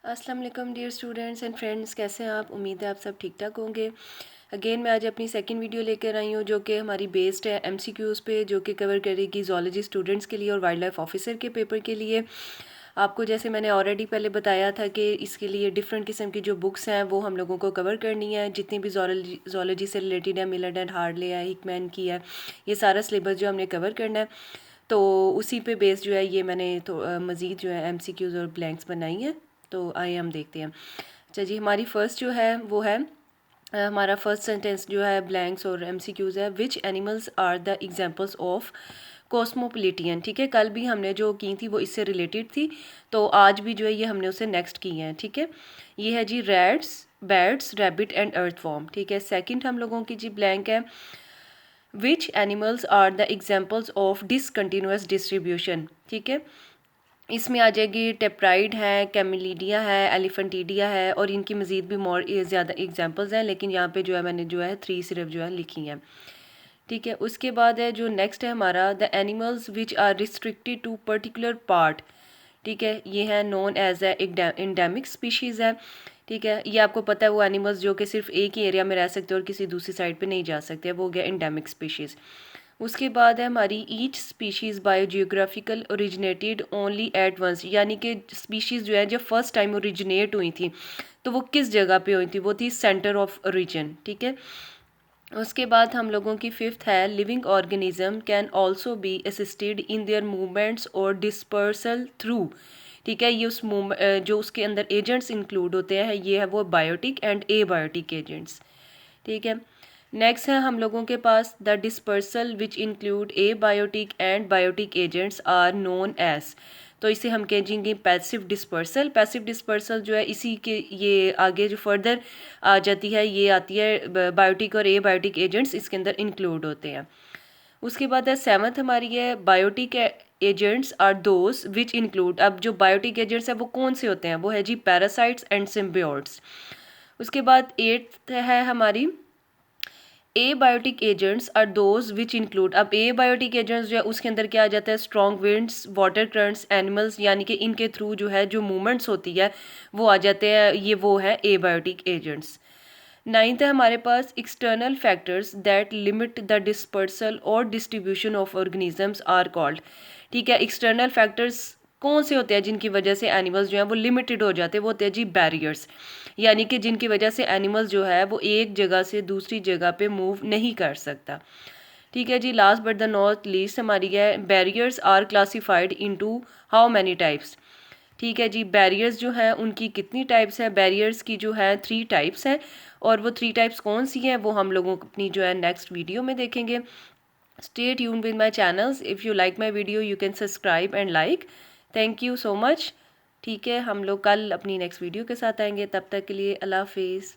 अस्सलाम वालेकुम dear students and friends, कैसे हैं आप? उम्मीद है आप सब ठीक ठाक होंगे। अगेन मैं आज अपनी सेकंड वीडियो लेकर आई हूँ जो कि हमारी बेस्ड है एमसीक्यूज़ पे, जो कि कवर करेगी ज़ूलॉजी स्टूडेंट्स के लिए और वाइल्ड लाइफ ऑफिसर के पेपर के लिए। आपको जैसे मैंने ऑलरेडी पहले बताया था कि इसके लिए डिफरेंट किस्म की जो बुक्स हैं वो हम लोगों को कवर करनी है। जितनी भी ज़ूलॉजी से रिलेटेड है, मिलर्ड एंड हार्टले है, हिकमैन की है, ये सारा सिलेबस जो हमने कवर करना है, तो उसी पे बेस्ड जो है ये मैंने तो मज़ीद जो है एमसीक्यूज़ और ब्लैंक्स बनाई हैं। तो आइए हम देखते हैं। अच्छा जी, हमारी फ़र्स्ट जो है वो है हमारा फर्स्ट सेंटेंस जो है ब्लैंक्स और एमसीक्यूज़ है। Which animals are the examples of cosmopolitan. ठीक है, कल भी हमने जो की थी वो इससे रिलेटेड थी, तो आज भी जो है ये हमने उसे नेक्स्ट की हैं। ठीक है, ये है जी rats, bats, rabbit and earthworm. ठीक है, सेकंड हम लोगों की जी ब्लैंक है which animals are the examples of discontinuous distribution. ठीक है, इसमें आ जाएगी टेप्राइड है, कैमिलीडिया है, एलिफेंटिडिया है और इनकी मज़ीद भी मोर ज़्यादा एग्जांपल्स हैं, लेकिन यहाँ पे जो है मैंने जो है 3 सिर्फ जो है लिखी हैं। ठीक है, उसके बाद है जो नेक्स्ट है हमारा the animals which are restricted to particular part. ठीक है, ये है known as a endemic species है। ठीक है, ये आपको पता है वो एनिमल्स जो कि सिर्फ एक ही एरिया में रह सकते हैं और किसी दूसरी साइड पे नहीं जा सकते, वो हो गया इंडेमिक स्पीशीज़। उसके बाद है हमारी each species biogeographical originated only at once, यानी कि स्पीशीज़ जो है जब फर्स्ट टाइम ओरिजिनेट हुई थी तो वो किस जगह पे हुई थी, वो थी सेंटर ऑफ ओरिजिन। ठीक है, उसके बाद हम लोगों की फिफ्थ है living organism can also be assisted in their movements और डिस्पर्सल थ्रू। ठीक है, ये उस जो उसके अंदर एजेंट्स इंक्लूड होते हैं, ये है वो बायोटिक एंड एबायोटिक एजेंट्स। ठीक है, नेक्स्ट है हम लोगों के पास the dispersal which include abiotic and biotic agents are known as. तो इसे हम कहेंगे पैसिव डिस्पर्सल। पैसिव डिस्पर्सल जो है इसी के ये आगे जो फर्दर आ जाती है, ये आती है बायोटिक और ए बायोटिक एजेंट्स इसके अंदर इंक्लूड होते हैं। उसके बाद है सेवन्थ हमारी है biotic agents are those which include. अब जो बायोटिक एजेंट्स है वो कौन से होते हैं, वो है जी पैरासाइट्स एंड सिम्बियोट्स। उसके बाद एट्थ है हमारी abiotic agents are those which include. अब एबायोटिक एजेंट्स जो है उसके अंदर क्या आ जाता है, strong winds, water currents, animals, यानी कि इनके थ्रू जो है जो मूवमेंट्स होती है वो आ जाते हैं, ये वो है एबायोटिक एजेंट्स। नाइन्थ है हमारे पास external factors that limit the dispersal और distribution of organisms are called. ठीक है, एक्सटर्नल फैक्टर्स कौन से होते हैं जिनकी वजह से एनिमल्स जो हैं वो लिमिटेड हो जाते हैं, वो होते हैं जी बैरियर्स, यानी कि जिनकी वजह से एनिमल्स जो है वो एक जगह से दूसरी जगह पे मूव नहीं कर सकता। ठीक है जी, last but the not least हमारी है barriers are classified into how many types. ठीक है जी, बैरियर्स जो हैं उनकी कितनी टाइप्स है, बैरियर्स की जो है 3 टाइप्स हैं, और वो 3 टाइप्स कौन सी हैं वो हम लोगों अपनी जो है नेक्स्ट वीडियो में देखेंगे। Stay tuned with my channels, if you like my video you can subscribe and like. Thank you so much. ठीक है, हम लोग कल अपनी नेक्स्ट वीडियो के साथ आएंगे, तब तक के लिए अल्लाह हाफिज़।